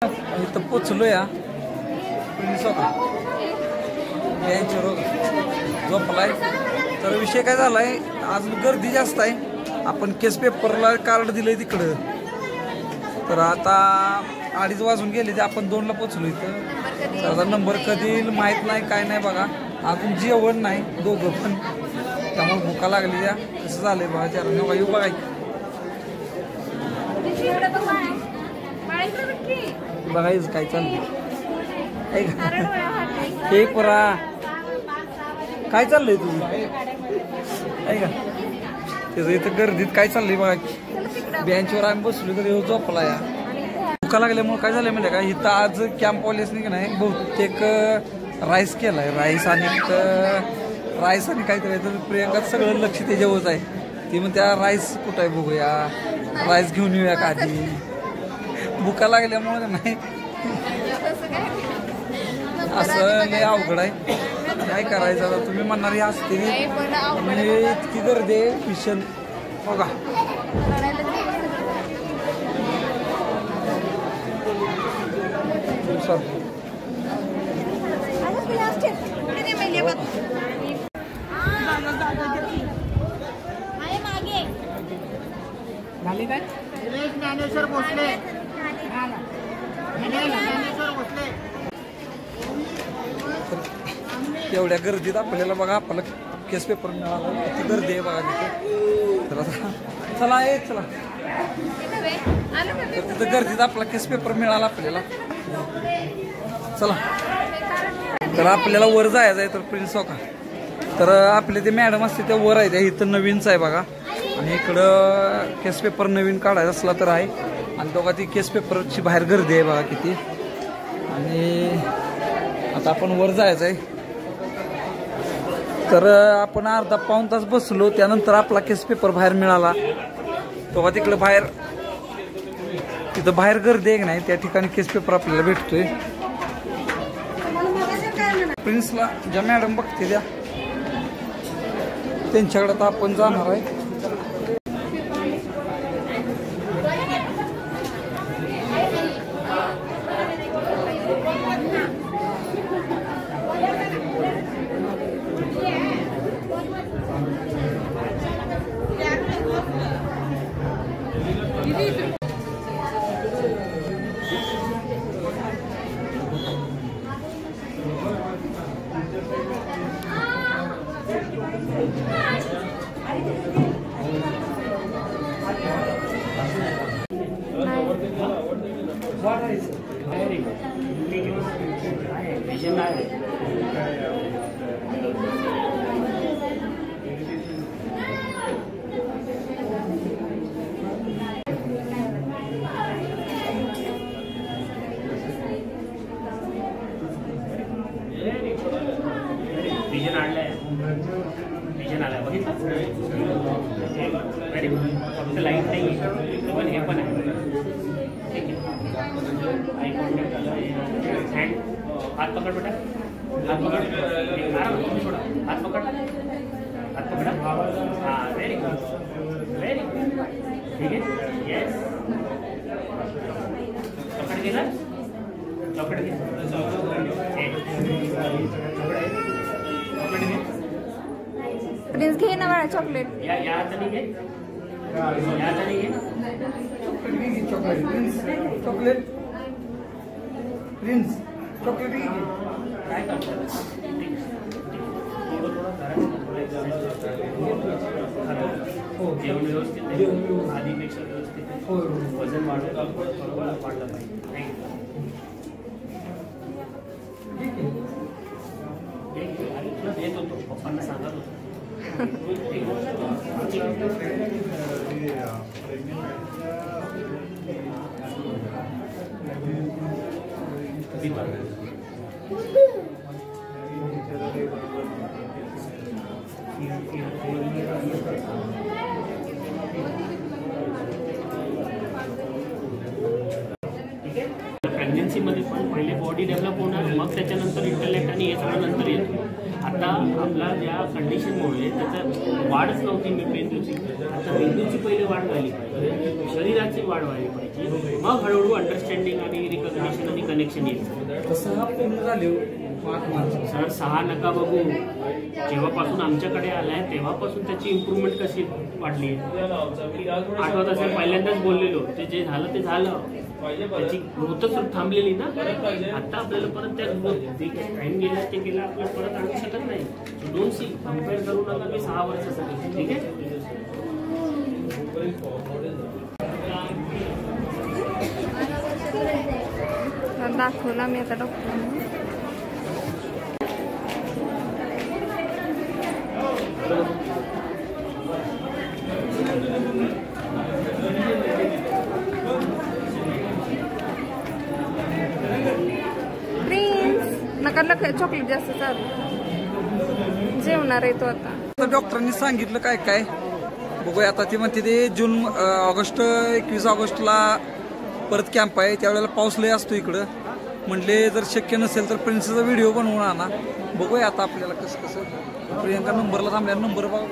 इथं पोचलो या झोपलाय. तर विषय काय झालाय, आज गर्दी जास्त आहे. आपण केस पेपरला कार्ड दिलंय तिकडं. तर आता 2:30 वाजून गेले ते आपण 2ला पोचलो इथं. तर आता नंबर कधी येईल माहीत नाही, काय नाही बघा. अजून जेवण नाही दोघं पण, त्यामुळे भुका लागली द्या. कसं झालंय बघा. त्याला येऊ बघा. बघायचं काय चाललंय हे पुरा काय चाललंय तुझं आहे का. त्याचं इथं गर्दीत काय चाललंय बघा. बेंचवर आम्ही बसलो तर येऊ झोपला या. भुका लागल्यामुळे काय झालंय म्हणजे का, इथं आज कॅम्प वाल्यासनी की नाही बहुतेक राईस केलाय. राईस आणि काहीतरी. तर प्रियंकाचं सगळं लक्ष त्याच्यावरच आहे. ती मग त्या राईस कुठं आहे बघूया, राईस घेऊन येऊया का आधी. भुका लागल्यामुळे नाही असं लय अवघड आहे. काय करायचं आता. तुम्ही म्हणणार हे असते म्हणजे इतकी गर्दी आहे विषण बघा. काय ज्ञानेश्वर भोसले एवढ्या गर्दीत आपल्याला बघा आपल्याला केस पेपर मिळाला. किती गर्दी आहे बघा तिथे. तर आता चला चला. तर तिथं गर्दीत आपला केस पेपर मिळाला आपल्याला. चला. तर आपल्याला वर जायचं आहे. तर प्रिन्स हो का, तर आपले ते मॅडम असते त्या वर आहे. त्या इथं नवीनच आहे बघा. आणि इकडं केस पेपर नवीन काढायचा असला तर आहे. आणि बघा ती केस पेपरची बाहेर गर्दी आहे बघा किती. आणि आता आपण वर जायचं आहे. तर आपण अर्धा पाऊण तास बसलो. त्यानंतर आपला केस पेपर बाहेर मिळाला. बघा तिकडं बाहेर, तिथं बाहेर गर्दी आहे की नाही, त्या ठिकाणी केस पेपर आपल्याला भेटतोय. प्रिन्सला ज्या मॅडम बघते त्या त्यांच्याकडे आता आपण जाणार आहे. विजन आलाय बघितलं. Very good. फक्त लाईट नाही आहे पण हे पण आहे. ठीक आहे. Eye contact hand. हात पकड बेटा. हात पकड. सोडा. हात पकड. हात पकडा. हां व्हेरी गुड. Very good. ठीक आहे. येस. पकड घे ना. पकड घे. प्रिन्स घे ना मला चॉकलेट. या हाताने घे. या हाताने घे. Chocolate prince. Chocolate prince. Chocolate घे. काय करतो. जेवण व्यवस्थित आहे. आधीपेक्षा व्यवस्थित आहे. वजन वाढलं पाहिजे. येत होतो पप्पांना सांगत होतो. प्रेग्नन्सीमध्ये पण पहिले बॉडी डेव्हलप होणार, मग त्याच्यानंतर इंटेलेक्ट आणि हे सगळं नंतर येतं. आता आपला ज्या कंडिशनमुळे त्याचं वाढच नव्हती मेंदूची, आता मेंदूची पहिले वाढ झाली पाहिजे, शरीराची वाढ व्हायला पाहिजे, मग हळूहळू अंडरस्टँडिंग आणि रिकग्निशन आणि कनेक्शन येईल. तसं पूर्ण झाले सर 6 नका बघू, जेव्हापासून आमच्याकडे आलाय तेव्हापासून त्याची इम्प्रूव्हमेंट कशी वाढली. आठवत असेल पहिल्यांदाच बोललेलो, ते जे झालं ते झालं, त्याची ग्रोथच थांबलेली ना. आता आपल्याला परत त्या जे टाइम गेला ते गेला, आपल्याला परत आणू शकत नाही. डोंट सी, कम्पेअर करू नका की 6 वर्षासाठी. ठीक आहे. दाखवला मी आता डॉक्टरांना. नका नका चॉकलेट जास्त चालू, जेवणार आहे तो आता. डॉक्टरांनी सांगितलं काय काय बघूया आता. ते म्हणते ते ऑगस्ट 21 ऑगस्टला परत कॅम्प आहे, त्यावेळेला पाऊस लय असतो इकडं. म्हटले जर शक्य नसेल तर प्रिन्सचा व्हिडिओ बनवून आणा. बघूया आता आपल्याला कसं कसं. प्रियंका नंबरला थांबल्या, नंबर बघा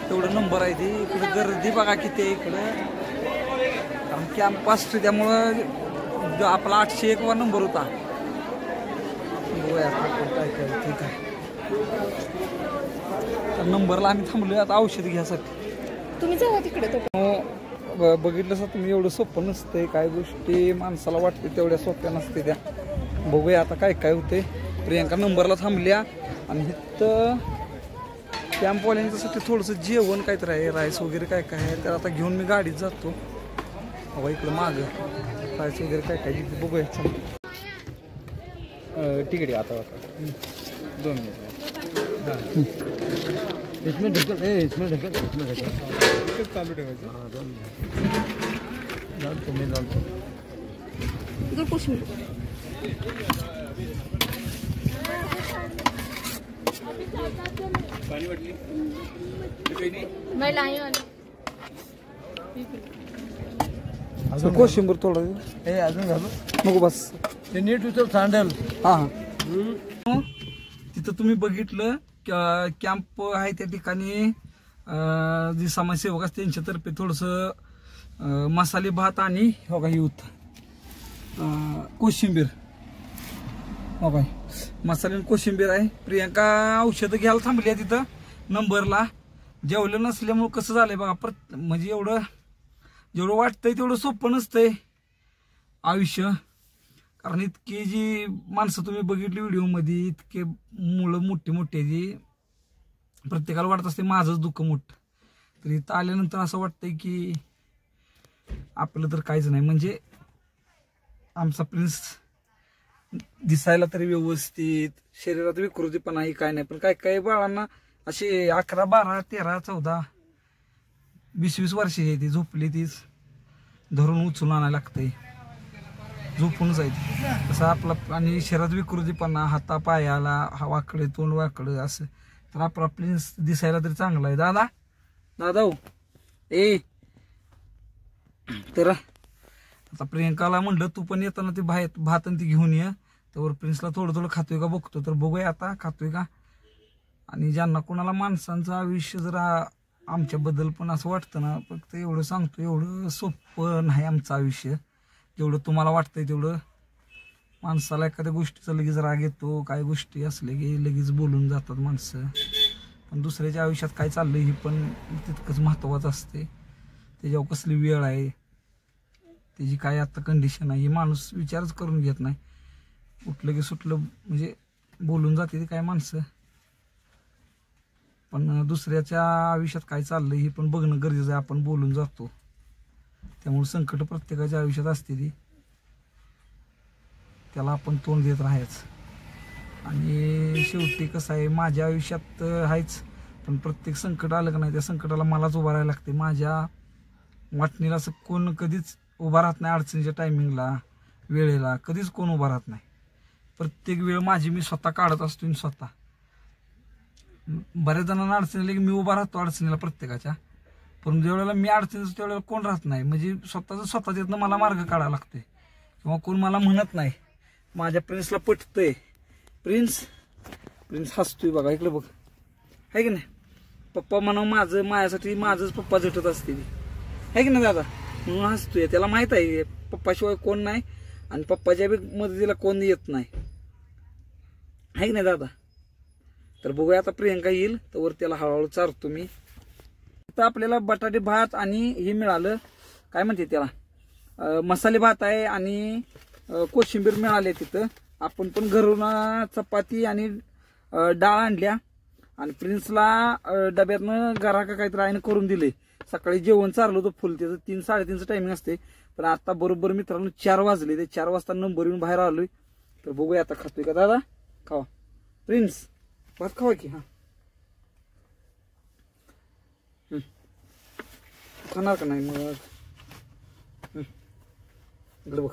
तेवढं नंबर आहे. ती इकडं गर्दी बघा किती आहे इकडं, कारण कॅम्प असतो त्यामुळं आपला 801 वा नंबर होता. बघूया काय काय. ठीक आहे, तर नंबरला आम्ही थांबलोय आता औषध घ्यायसाठी. तुम्ही जावा तिकडे. तो बघितलं सर तुम्ही, एवढं सोपं नसतंय. काय गोष्टी माणसाला वाटते तेवढ्या सोप्या नसते त्या. बघूया आता काय काय होते. प्रियंका नंबरला थांबल्या आणि इथं कॅम्पवाल्यांच्यासाठी थोडंसं जेवण काहीतरी आहे, राईस वगैरे काय काय आहे. तर आता घेऊन मी गाडीत जातो. हवा इकडं मागं राईस वगैरे काय काय बघूया. चल ठीक आहे. आता 2 मिनिट. हां इसमें ढकल, इसमें ढकल, इसमें ढकल चालू ठेवायचं. हां 2 मिनिट जातो मी जातो. इकडे पुसून पाणी वाटली मला आहे अजून कोशिंबीर थोडं हे अजून घालू नको बस. ते नीट उचल सांडेल. हां तिथं तुम्ही बघितलं कॅम्प आहे त्या ठिकाणी. जे समाजसेवक असतात त्यांच्यातर्फे थोडंसं मसाले भात आणि हो का यूथ कोशिंबीर, हो काय मसाले कोशिंबीर आहे. प्रियंका औषधं घ्यायला थांबली आहे तिथं नंबरला. जेवलं नसल्यामुळं कसं झालंय बघा. म्हणजे एवढं जेवढं वाटतंय तेवढं सोपं नसतंय आयुष्य. कारण इतकी जी माणसं तुम्ही बघितली व्हिडिओमध्ये, इतके मुलं मोठी मोठी जी प्रत्येकाला वाटत असते माझंच दुःख मोठं. तर इथं आल्यानंतर असं वाटतंय की आपलं तर काहीच नाही. म्हणजे आमचा प्रिन्स दिसायला तरी व्यवस्थित, शरीरात विकृती पण आहे काय नाही. पण काय काय बाळांना असे 11, 12, 13, 14, 20 वर्षाची आहे ती. झोपली तीच धरून उचलून आणायला लागतंय, झोपून जायचं तसं आपला. आणि शरीरात विकृतीपणा, हाता पायाला वाकडे, तोंड वाकडं असं. तर आपला प्रिन्स दिसायला तरी चांगला आहे. दादा दादा हो ए. तर आता प्रियंकाला म्हणलं तू पण येताना ते भात आणि ती घेऊन ये. त्यावर प्रिन्सला थोडं थोडं खातोय का बघतो. तर बघूया आता खातोय का. आणि ज्यांना कोणाला माणसांचं आयुष्य जरा आमच्याबद्दल पण असं वाटतं ना, फक्त एवढं सांगतो, एवढं सोपं नाही आमचं आयुष्य. जेवढं तुम्हाला वाटतंय तेवढं. माणसाला एखाद्या गोष्टीचा लगेच राग येतो, काय गोष्टी असले की लगेच बोलून जातात माणसं. पण दुसऱ्याच्या आयुष्यात काय चाललंय हे पण तितकंच महत्त्वाचं असते. त्याच्यावर कसली वेळ आहे, त्याची काय आता कंडिशन आहे, हे माणूस विचारच करून घेत नाही. उठलं की सुटलं म्हणजे बोलून जाते ते काय माणसं. पण दुसऱ्याच्या आयुष्यात काय चाललंय हे पण बघणं गरजेचं आहे. आपण बोलून जातो, त्यामुळे संकट प्रत्येकाच्या आयुष्यात असते ती. त्याला आपण तोंड देत राहायचं. आणि शेवटी कसं आहे, माझ्या आयुष्यात आहेच, पण प्रत्येक संकट आलं का नाही त्या संकटाला मलाच उभा राहायला लागते. माझ्या वाटणीला असं कोण कधीच उभा राहत नाही. अडचणीच्या टायमिंगला, वेळेला कधीच कोण उभा राहत नाही. प्रत्येक वेळ माझी मी स्वतः काढत असतो. स्वतः बऱ्याच जणांना अडचणीला की मी उभा राहतो अडचणीला प्रत्येकाच्या. पण ज्यावेळेला मी अडचणीचं त्यावेळेला कोण राहत नाही. म्हणजे स्वतःच यातनं मला मार्ग काढायला लागतोय. किंवा कोण मला म्हणत नाही. माझ्या प्रिन्सला पटतंय, प्रिन्स प्रिन्स हसतोय बघा, इकडे बघ, आहे की नाही. पप्पा म्हणा माझं, माझ्यासाठी माझंच पप्पा झटत असते, आहे की नाही दादा, म्हणून हसतोय. त्याला माहित आहे पप्पाशिवाय कोण नाही आणि पप्पाच्या बी मदतीला कोण येत नाही, आहे की नाही दादा. तर बघूया आता प्रियंका येईल तर त्याला हळूहळू चारतो मी. तर आपल्याला बटाटे भात आणि हे मिळालं, काय म्हणते त्याला, मसाले भात आहे आणि कोशिंबीर मिळाले तिथं. आपण पण घरून चपाती आणि डाळ आणल्या आणि प्रिन्सला डब्यातनं घरा का काहीतरी आईनं करून दिले. सकाळी जेवण चारलं होतं फुल, त्याचं 3-3:30 टायमिंग असते. पण आता बरोबर मित्रांनो 4 वाजले, ते 4 वाजता नंबर येऊन बाहेर आलोय. तर बघूया आता खातोय का दादा. खावा प्रिन्स, भात खावा की. हा खाणार का नाही मग. इकडे बघ,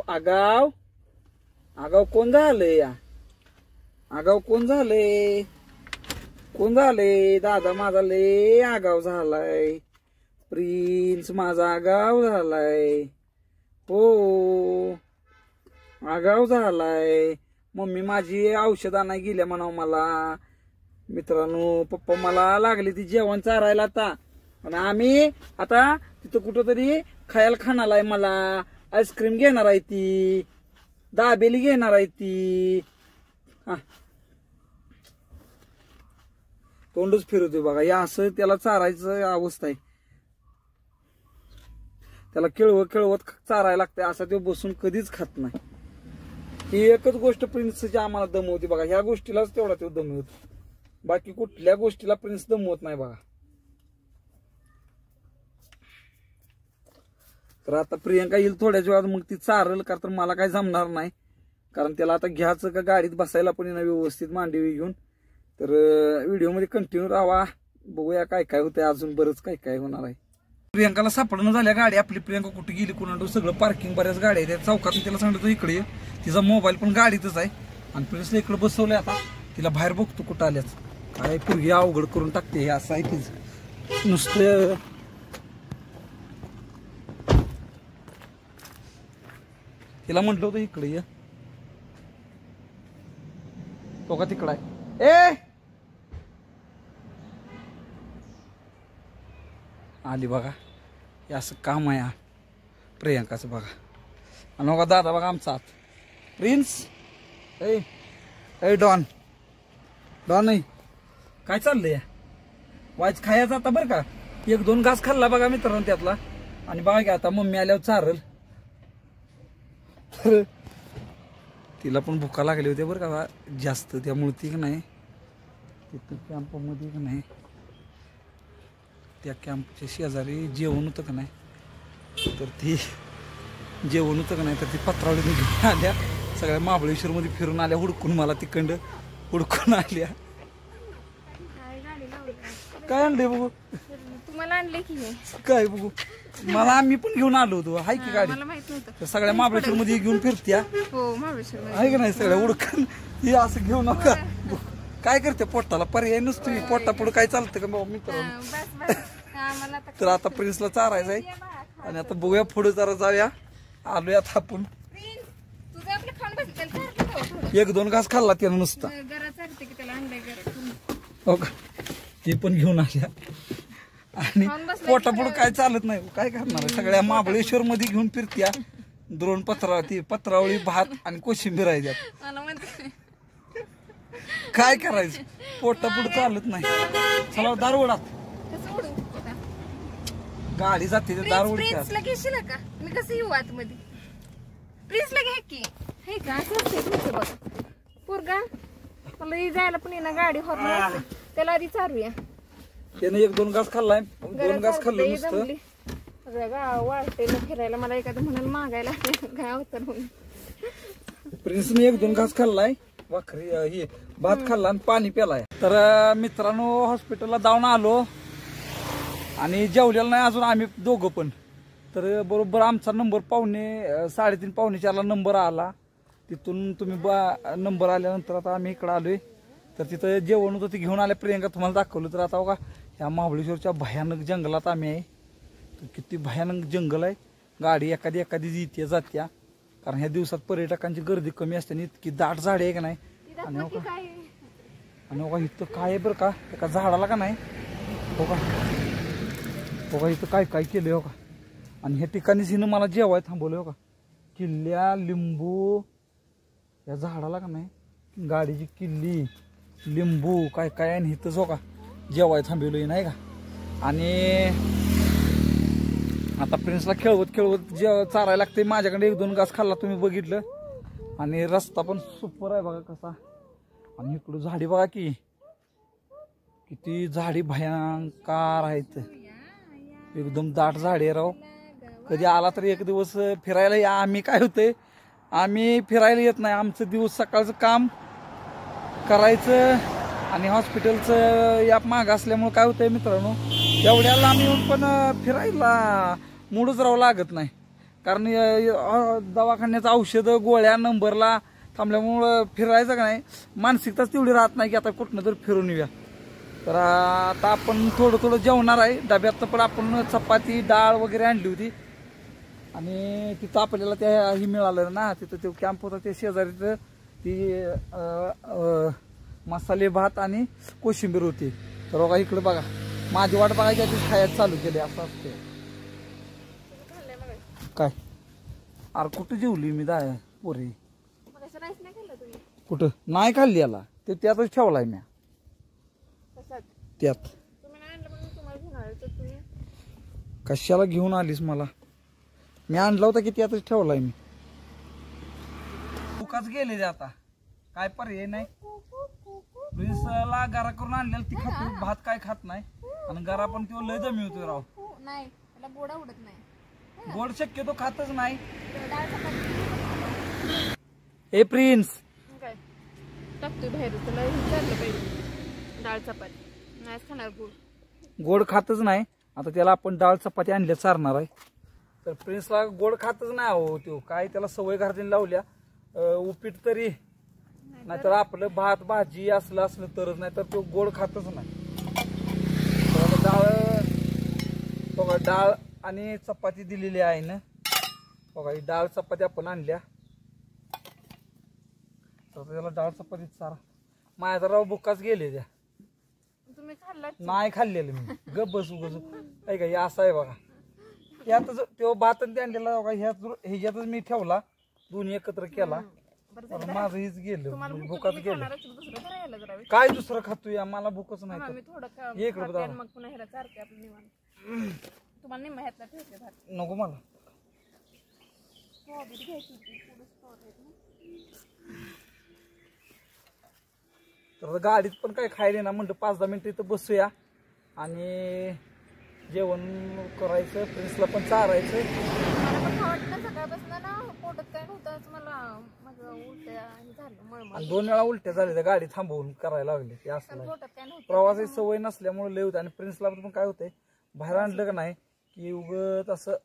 आगाव आगाव कोण झालंय या, आगाव कोण झालंय, कोण झालंय. दादा माझा लय आगाव झालाय, प्रिन्स माझा आगाव झालाय, हो आगाव झालाय. मम्मी माझी औषध आणाय गेल्या म्हणाव मला. मित्रांनो पप्पा मला लागले ती जेवण चारायला आता, आणि आम्ही आता तिथं कुठं तरी खायला खाणार आहे. मला आईस्क्रीम घेणार आहे ती, दाबेली घेणार आहे ती. हा तोंडच फिरवतोय बघा, या असं त्याला चारायचं अवस्था आहे. त्याला खेळवत चारायला लागतंय, असा तो बसून कधीच खात नाही. ही एकच गोष्ट प्रिन्सची आम्हाला दमवते बघा, ह्या गोष्टीलाच तेवढा तो दमवतो, बाकी कुठल्या गोष्टीला प्रिन्स दमवत नाही बघा. तर आता प्रियंका येईल थोड्याच वेळात, मग ती चारल का, तर मला काय जमणार नाही. कारण त्याला आता घ्यायचं का गाडीत बसायला पण येणं व्यवस्थित मांडवी घेऊन. तर व्हिडिओ मध्ये कंटिन्यू राहा, बघूया काय काय होतंय, अजून बरंच काय काय होणार आहे. प्रियंकाला सापडणं झाल्या गाडी आपली. प्रियंका कुठे गेली कोणाला, सगळं पार्किंग बऱ्याच गाड्या आहेत चौकात. तिला सांगतो इकडे ये, तिचा मोबाईल पण गाडीतच आहे आणि प्रिन्सला इकडे बसवलंय. आता तिला बाहेर बघतो कुठं आल्याच, काय पूर्वी अवघड करून टाकते हे, असं आहे तिचं नुसतं. तिला म्हटलं होतं इकडे ये, तो का तिकडं आहे. ए आली बघा, हे असं काम आहे प्रियंकाचं बघा. आणि बघा दादा बघा आमचा आत प्रिन्स. ए डॉन नाही, काय चाललंय वाच खायचं आता बरं का. 1-2 घास खाल्ला बघा मित्रांनो त्यातला. आणि बघा की आता मम्मी आल्यावर चारल. तर तिला पण भुका लागली होती बरं का जास्त, त्यामुळे ती का नाही तिथं कॅम्पमध्ये का नाही, त्या कॅम्पच्या शेजारी जेवण होतं का नाही, तर ती जेवण होतं का नाही, तर ती पत्रावळीने घेऊन आल्या. सगळ्या महाबळेश्वरमध्ये फिरून आल्या, हुडकून मला तिकडं हुडकून आल्या. काय आणले बघू, तुम्हाला आणले की काय बघू, मला आम्ही पण घेऊन आलो होतो, हाय की गाडी. मला माहित नव्हतं. सगळ्या महाबळेश्वर मध्ये घेऊन फिरत्या, हो महाबळेश्वर आहे का नाही, सगळ्या हुडकून. हे असं घेऊ नका, काय करते पोटाला पर्याय नसतो, पोटा पुढे काय चालतं का बाबा मित्रांनो. बस आम्हाला तर आता प्रिन्सला चारायचं आहे आणि आता बघूया पुढे जरा जाऊया. आलोय आता आपण. तुझं आपलं खाऊन बस, 1-2 घास खाल्ला त्यानं नुसता, घरात चालते की त्याला आणलंय घरात. हो का, ते पण घेऊन आल्या. आणि पोटापुढं काय चालत नाही, काय करणार आहे. सगळ्या महाबळेश्वर मध्ये घेऊन फिरत्या, 2 पत्रावळी भात आणि कोशिंबीर आहे त्यात. मला म्हणते काय करायचं, पोटापुढं चालत नाही. चला दारवडात कसं उडू आता? गाडी जाते दारवड. प्रिन्सला घेशील का, मी कसं येऊ आतमध्ये? प्रिन्सला घ्या की, हे का असं असते तुमचं बघ पोरगा. मला जायला पण येणार गाडी होत नसते, त्याला आधी चारूया. त्याने 1-2 घास खाल्लाय, 2 घास खाल्लं नुसतं. सगळ्या गाव वाटते फिरायला, मला एखादं म्हणाल मागायला काय होतं म्हणून. प्रिन्सने 1-2 घास खाल्लाय, भाकरी हे भात खाल्ला आणि पाणी प्यालाय. तर मित्रांनो हॉस्पिटलला जाऊन आलो आणि जेवलेलं नाही अजून आम्ही दोघं पण. तर बरोबर आमचा नंबर 3:30-4:45 नंबर आला. तिथून तुम्ही नंबर आल्यानंतर आता आम्ही इकडे आलोय. तर तिथं जेवण होतं ते घेऊन आले, प्रियंका तुम्हाला दाखवलं. तर आता बघा ह्या महाबळेश्वरच्या भयानक जंगलात आम्ही आहे. तर किती भयानक जंगल आहे, गाडी एखादी येते जात्या, कारण ह्या दिवसात पर्यटकांची गर्दी कमी असते आणि इतकी दाट झाडे आहे का नाही. आणि हो का काय आणि हो का इथं काय आहे बरं का एका झाडाला का नाही हो का हो का इथं काय काय केलं हो का. आणि ह्या ठिकाणीच हिनं मला जेवाय थांबवलं हो का. किल्ल्या लिंबू या झाडाला का नाही गाडीची किल्ली लिंबू काय काय आणि इथंच हो का जेवाय थांबवलं नाही का. आणि आता प्रिन्सला खेळवत खेळवत चारायला लागते. माझ्याकडे 1-2 घास खाल्ला तुम्ही बघितलं. आणि रस्ता पण सुपर आहे बघा कसा. आणि इकडं झाडी बघा की किती झाडी भयंकर आहेत एकदम दाट झाडी आहे राव. कधी आला तर एक दिवस फिरायला या. आम्ही काय होतंय आम्ही फिरायला येत नाही. आमचं दिवस सकाळचं काम करायचं आणि हॉस्पिटलचं या माग असल्यामुळे काय होतंय मित्रांनो एवढ्या लांब येऊन पण फिरायला मूडच राहावं लागत नाही. कारण दवाखान्याचं औषधं गोळ्या नंबरला थांबल्यामुळं फिरायचं का नाही मानसिकताच तेवढी राहत नाही की आता कुठनं तर फिरून येऊया. तर आता आपण थोडं थोडं जेवणार आहे. डब्यात पण आपण चपाती डाळ वगैरे आणली होती. आणि तिथं आपल्याला त्या ही मिळालं ना तिथं ते कॅम्प होता ते शेजारीचं ती मसाले भात आणि कोशिंबीर होती. तर बघा इकडे बघा माझी वाट बघायची आधीच खायला चालू केली असं असते काय. अरे कुठं जेवली मी पोरे कुठं नाही खाल्ली याला ते त्यातच ठेवलाय मी त्यात. कशाला घेऊन आलीस मला मी आणला होता की त्यातच ठेवलाय मी. फुकाच गेले आता काय पर्याय नाही. प्रिन्सला गरा करून आणलेला ती खातो भात काय खात नाही. आणि गरा पण तो लय जमी होतो राव. नाही त्याला गोड आवडत नाही. गोड शक्यतो खातच नाही. ए प्रिन्स काय टाकतोय बाहेर तुला विचारलं पाहिजे. डाळ चपाती नाही खाणार गोड गोड खातच नाही. आता त्याला आपण डाळ चपाती आणल्या चारणार आहे. तर प्रिन्सला गोड खातच नाही हो तो काय त्याला सवय घरातून लावल्या उपीट तरी नाहीतर आपलं भात भाजी असलं असलं तरच नाही तर तो गोड खातच नाही. डाळ बघा डाळ आणि चपाती दिलेली आहे ना बघा ही डाळ चपाती आपण आणल्या. तर त्याला डाळ चपाती चारा माझ्या राव बुकाच गेले त्या तुम्ही खाल्ला नाही खाल्लेलं मी गप बसू बसू काय काय असं आहे बघा. यातच तो भात आणि ते आणलेला बघा ह्याच्यातच मी ठेवला दोन्ही एकत्र केला. माझं हीच गेलं भुकाच गेलं. काय दुसरं खातोय मला भूकच नाही. नको मला तर गाडीत पण काय खायले ना म्हणलं 5-10 मिनिटं इथं बसूया आणि जेवण करायचं. प्रिन्सला पण चारायचं. सकाळपासून ना पोटात काय नव्हतं मला माझं उलट्या झालं. आणि 2 वेळा उलट्या झाल्या गाडी थांबवून करायला लागली ते असलं प्रवासाची सवय नसल्यामुळे लय होते. आणि प्रिन्सला पण काय होतंय बाहेर आणलं का नाही की उगत असं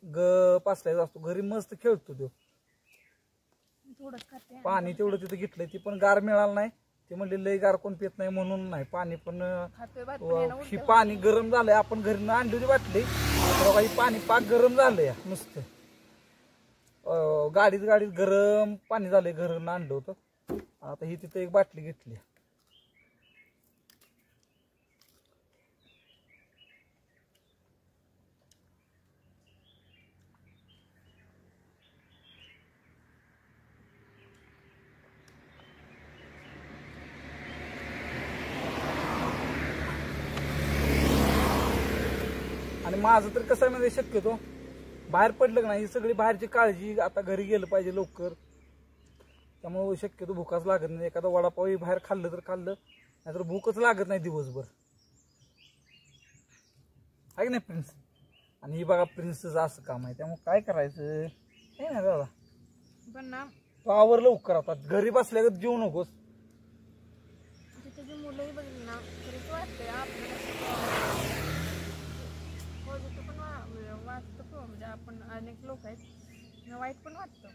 गप असल्याचं असतो. घरी मस्त खेळतो तो. पाणी तेवढं तिथं घेतलंय ती पण गार मिळालं नाही. ते म्हणले लय गार कोण पित नाही म्हणून नाही पाणी पण ही पाणी गरम झालंय. आपण घरी आणली होती बाटली ही पाणी पाक गरम झालंय नुसतं गाडीत गरम पाणी झालंय. घरून आणलं होतं. आता ही तिथं एक बाटली घेतली. आणि माझं तर कसं म्हणजे शक्यतो बाहेर पडलं का नाही सगळी बाहेरची काळजी आता घरी गेलं पाहिजे लवकर. त्यामुळे शक्यतो भूकच लागत नाही. एखादा वडापाव बाहेर खाल्लं तर खाल्लं नाहीतर भूकच लागत नाही दिवसभर आहे की नाही प्रिन्स. आणि ही बघा प्रिन्सचं असं काम आहे त्यामुळे काय करायचं हे ना दादा पण ना तो आवर लवकर. आता घरी बसल्या जेवू नकोस. मुलंही बघितली ना तरी वाटतंय म्हणजे आपण अनेक लोक आहेत वाईट पण वाटतं.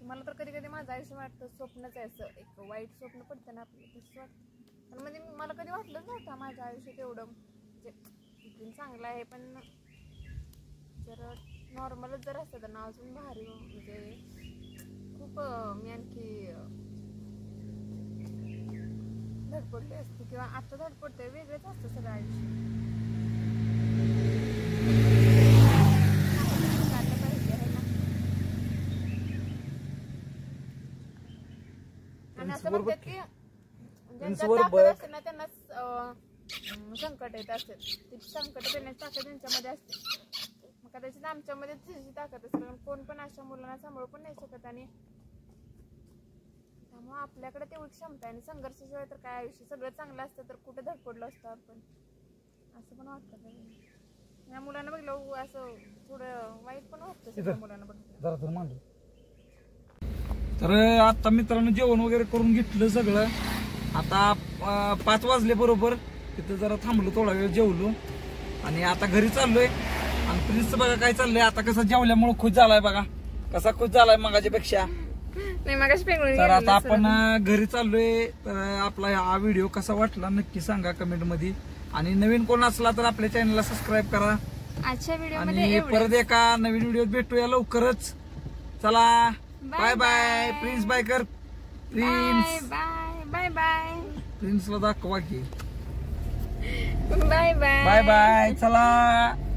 मला तर कधी कधी माझं आयुष्य वाटतं स्वप्नच आहे असं एक वाईट स्वप्न पडतं ना आपलं तसं वाटतं. पण म्हणजे मला कधी वाटलंच नव्हतं माझ्या आयुष्यात एवढं म्हणजे चांगलं आहे. पण जर नॉर्मलच जर असतं तर ना अजून भारी म्हणजे खूप मी आणखी धडपडले असते किंवा आता धडपडते वेगळंच असतं सगळं आयुष्य. आणि असं म्हणतात की ज्यांच्या ताकद असते ना त्यांनाच संकट येत असते. ती संकट येण्याची ताकद त्यांच्यामध्ये असते. मग कदाचित आमच्यामध्ये तिची ताकद असते कारण कोण पण अशा मुलांना सांभाळू पण नाही शकत आणि त्यामुळे आपल्याकडे तेवढी क्षमता आहे. आणि संघर्षाशिवाय तर काय आयुष्य सगळं चांगलं असतं तर कुठे धडपडलं असतं आपण असं पण वाटतं. या मुलांना बघलं असं थोडं वाईट पण वाटतं सगळ्या मुलांना बघितलं. तर आता मित्रांनो जेवण वगैरे करून घेतलं सगळं. आता 5 वाजले बरोबर. तिथं जरा थांबलो थोडा वेळ जेवलो आणि आता घरी चाललोय. आणि प्रिन्स बघा काय चाललंय आता कसं जेवल्यामुळे खुश झालाय बघा कसा खुश झालाय मगाच्या पेक्षा. तर आता आपण घरी चाललोय. तर आपला हा व्हिडिओ कसा वाटला नक्की सांगा कमेंट मध्ये. आणि नवीन कोण असला तर आपल्या चॅनलला सबस्क्राईब करा. आजच्या व्हिडिओ आणि परत एका नवीन व्हिडिओ भेटूया लवकरच. चला बाय बाय. प्रिन्स बाय कर. Prince bye bye bye. प्रिन्सला दाखवा की बाय बाय बाय बाय. चला.